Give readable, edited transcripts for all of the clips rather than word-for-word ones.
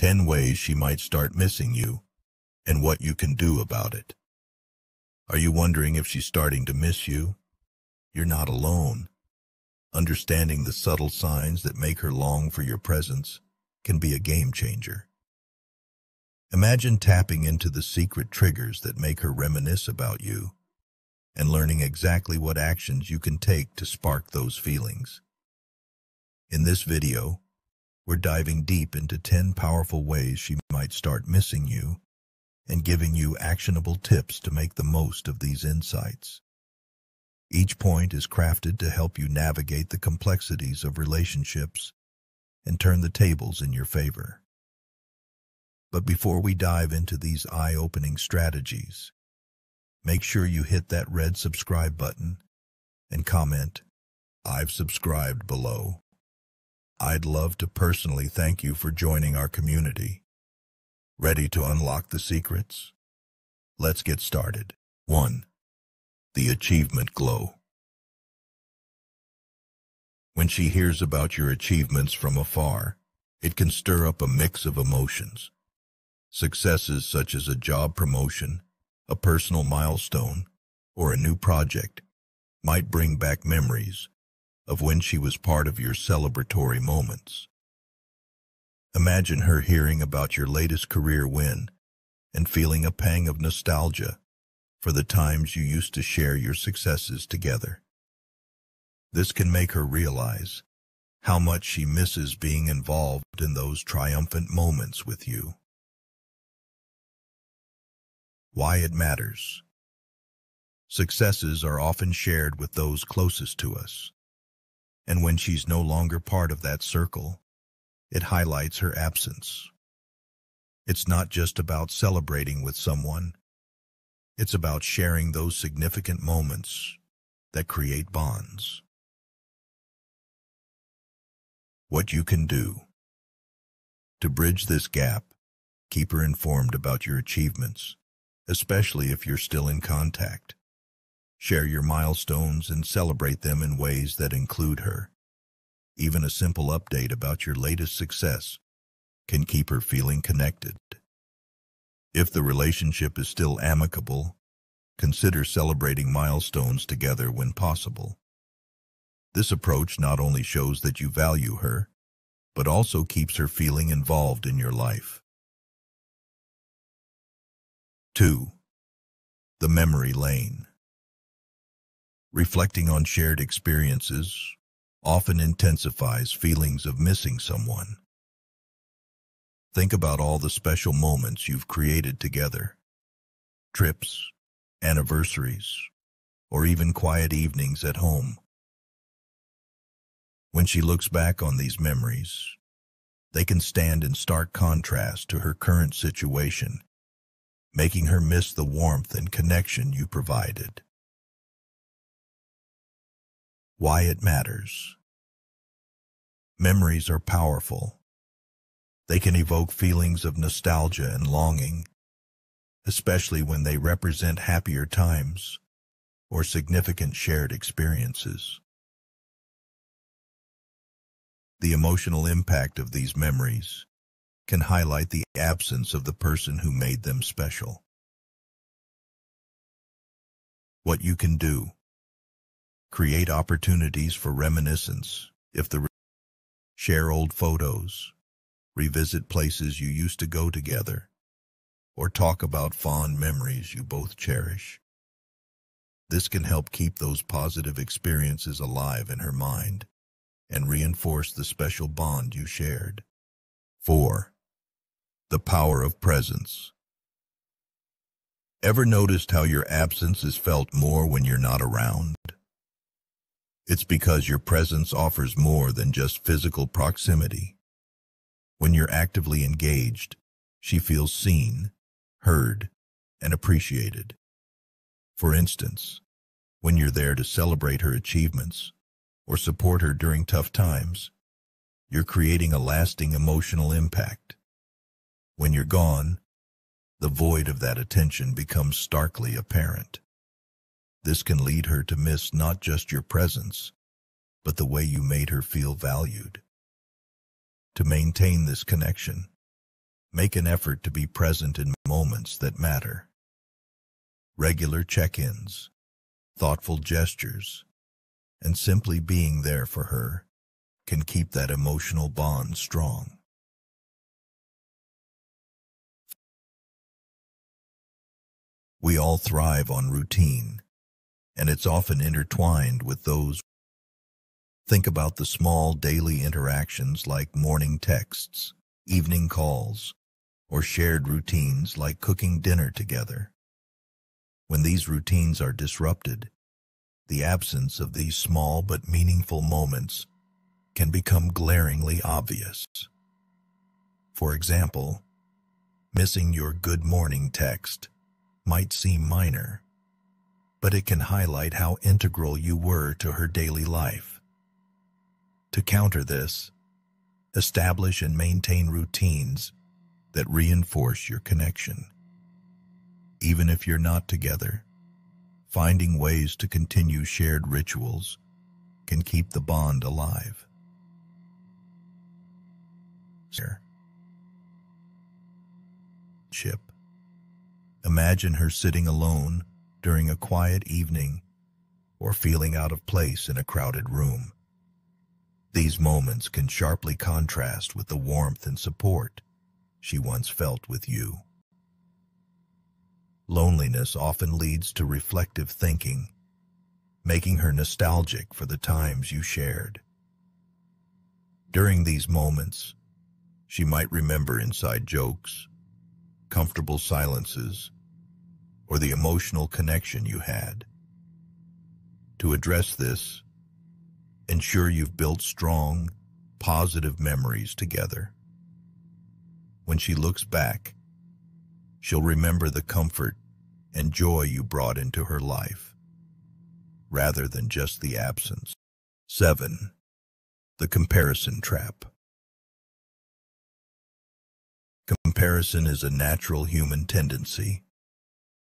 10 ways she might start missing you, and what you can do about it. Are you wondering if she's starting to miss you? You're not alone. Understanding the subtle signs that make her long for your presence can be a game changer. Imagine tapping into the secret triggers that make her reminisce about you and learning exactly what actions you can take to spark those feelings. In this video, we're diving deep into 10 powerful ways she might start missing you and giving you actionable tips to make the most of these insights. Each point is crafted to help you navigate the complexities of relationships and turn the tables in your favor. But before we dive into these eye-opening strategies, make sure you hit that red subscribe button and comment, "I've subscribed," below. I'd love to personally thank you for joining our community. Ready to unlock the secrets? Let's get started. 1. The achievement glow. When she hears about your achievements from afar, it can stir up a mix of emotions. Successes such as a job promotion, a personal milestone, or a new project might bring back memories of when she was part of your celebratory moments. Imagine her hearing about your latest career win and feeling a pang of nostalgia for the times you used to share your successes together. This can make her realize how much she misses being involved in those triumphant moments with you. Why it matters. Successes are often shared with those closest to us, and when she's no longer part of that circle, it highlights her absence. It's not just about celebrating with someone. It's about sharing those significant moments that create bonds. What you can do. To bridge this gap, keep her informed about your achievements, especially if you're still in contact. Share your milestones and celebrate them in ways that include her. Even a simple update about your latest success can keep her feeling connected. If the relationship is still amicable, consider celebrating milestones together when possible. This approach not only shows that you value her, but also keeps her feeling involved in your life. 2. The memory lane. Reflecting on shared experiences often intensifies feelings of missing someone. Think about all the special moments you've created together. Trips, anniversaries, or even quiet evenings at home. When she looks back on these memories, they can stand in stark contrast to her current situation, making her miss the warmth and connection you provided. Why it matters. Memories are powerful. They can evoke feelings of nostalgia and longing, especially when they represent happier times or significant shared experiences. The emotional impact of these memories can highlight the absence of the person who made them special. What you can do. Create opportunities for reminiscence. Share old photos, revisit places you used to go together, or talk about fond memories you both cherish. This can help keep those positive experiences alive in her mind and reinforce the special bond you shared. 4. The power of presence. Ever noticed how your absence is felt more when you're not around? It's because your presence offers more than just physical proximity. When you're actively engaged, she feels seen, heard, and appreciated. For instance, when you're there to celebrate her achievements or support her during tough times, you're creating a lasting emotional impact. When you're gone, the void of that attention becomes starkly apparent. This can lead her to miss not just your presence, but the way you made her feel valued. To maintain this connection, Make an effort to be present in moments that matter. Regular check-ins, thoughtful gestures, and simply being there for her can keep that emotional bond strong. We all thrive on routine, and it's often intertwined with those. Think about the small daily interactions like morning texts, evening calls, or shared routines like cooking dinner together. When these routines are disrupted, the absence of these small but meaningful moments can become glaringly obvious. For example, missing your good morning text might seem minor, but it can highlight how integral you were to her daily life. To counter this, establish and maintain routines that reinforce your connection. Even if you're not together, finding ways to continue shared rituals can keep the bond alive. Imagine her sitting alone during a quiet evening or feeling out of place in a crowded room. These moments can sharply contrast with the warmth and support she once felt with you. Loneliness often leads to reflective thinking, making her nostalgic for the times you shared. During these moments, she might remember inside jokes, comfortable silences, or the emotional connection you had. To address this, ensure you've built strong, positive memories together. When she looks back, she'll remember the comfort and joy you brought into her life, rather than just the absence. 7. The comparison trap. Comparison is a natural human tendency,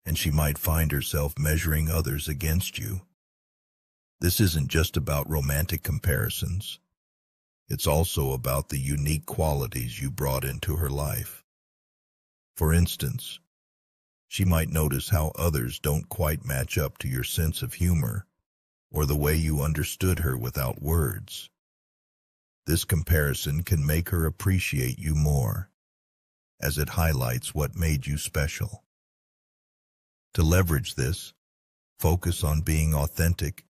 and she might find herself measuring others against you. This isn't just about romantic comparisons. It's also about the unique qualities you brought into her life. For instance, she might notice how others don't quite match up to your sense of humor or the way you understood her without words. This comparison can make her appreciate you more, as it highlights what made you special. To leverage this, focus on being authentic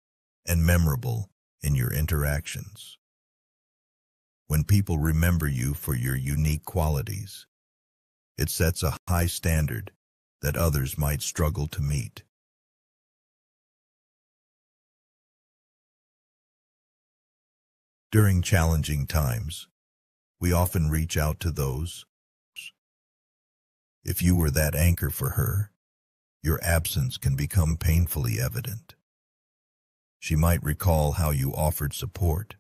and memorable in your interactions. When people remember you for your unique qualities, it sets a high standard that others might struggle to meet. During challenging times, we often reach out to those. If you were that anchor for her, your absence can become painfully evident. She might recall how you offered support,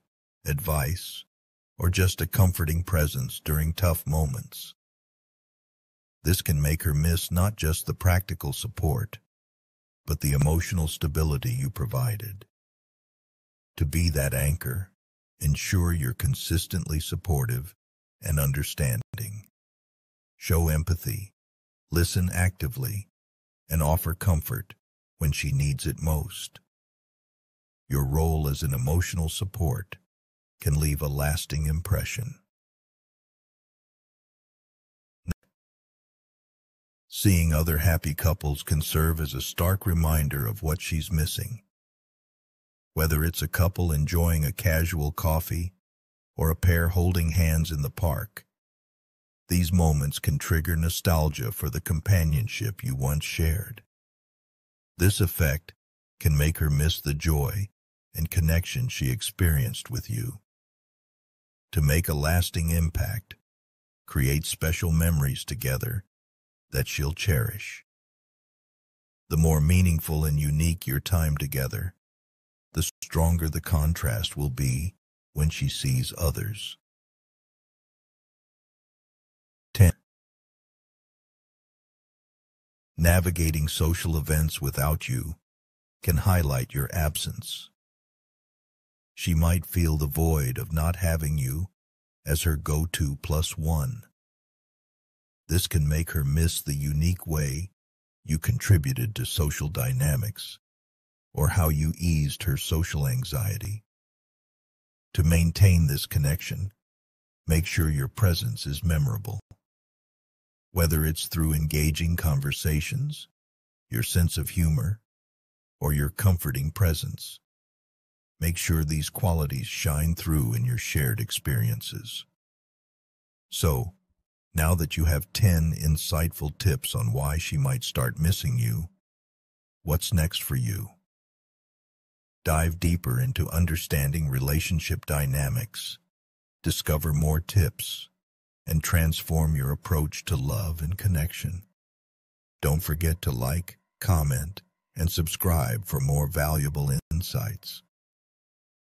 advice, or just a comforting presence during tough moments. This can make her miss not just the practical support, but the emotional stability you provided. To be that anchor, ensure you're consistently supportive and understanding. Show empathy, listen actively, and offer comfort when she needs it most. Your role as an emotional support can leave a lasting impression. Seeing other happy couples can serve as a stark reminder of what she's missing. Whether it's a couple enjoying a casual coffee or a pair holding hands in the park, these moments can trigger nostalgia for the companionship you once shared. This effect can make her miss the joy and connection she experienced with you. To make a lasting impact, create special memories together that she'll cherish. The more meaningful and unique your time together, the stronger the contrast will be when she sees others. 10. Navigating social events without you can highlight your absence. She might feel the void of not having you as her go-to +1. This can make her miss the unique way you contributed to social dynamics or how you eased her social anxiety. To maintain this connection, make sure your presence is memorable. Whether it's through engaging conversations, your sense of humor, or your comforting presence, make sure these qualities shine through in your shared experiences. So, now that you have 10 insightful tips on why she might start missing you, what's next for you? Dive deeper into understanding relationship dynamics, discover more tips, and transform your approach to love and connection. Don't forget to like, comment, and subscribe for more valuable insights.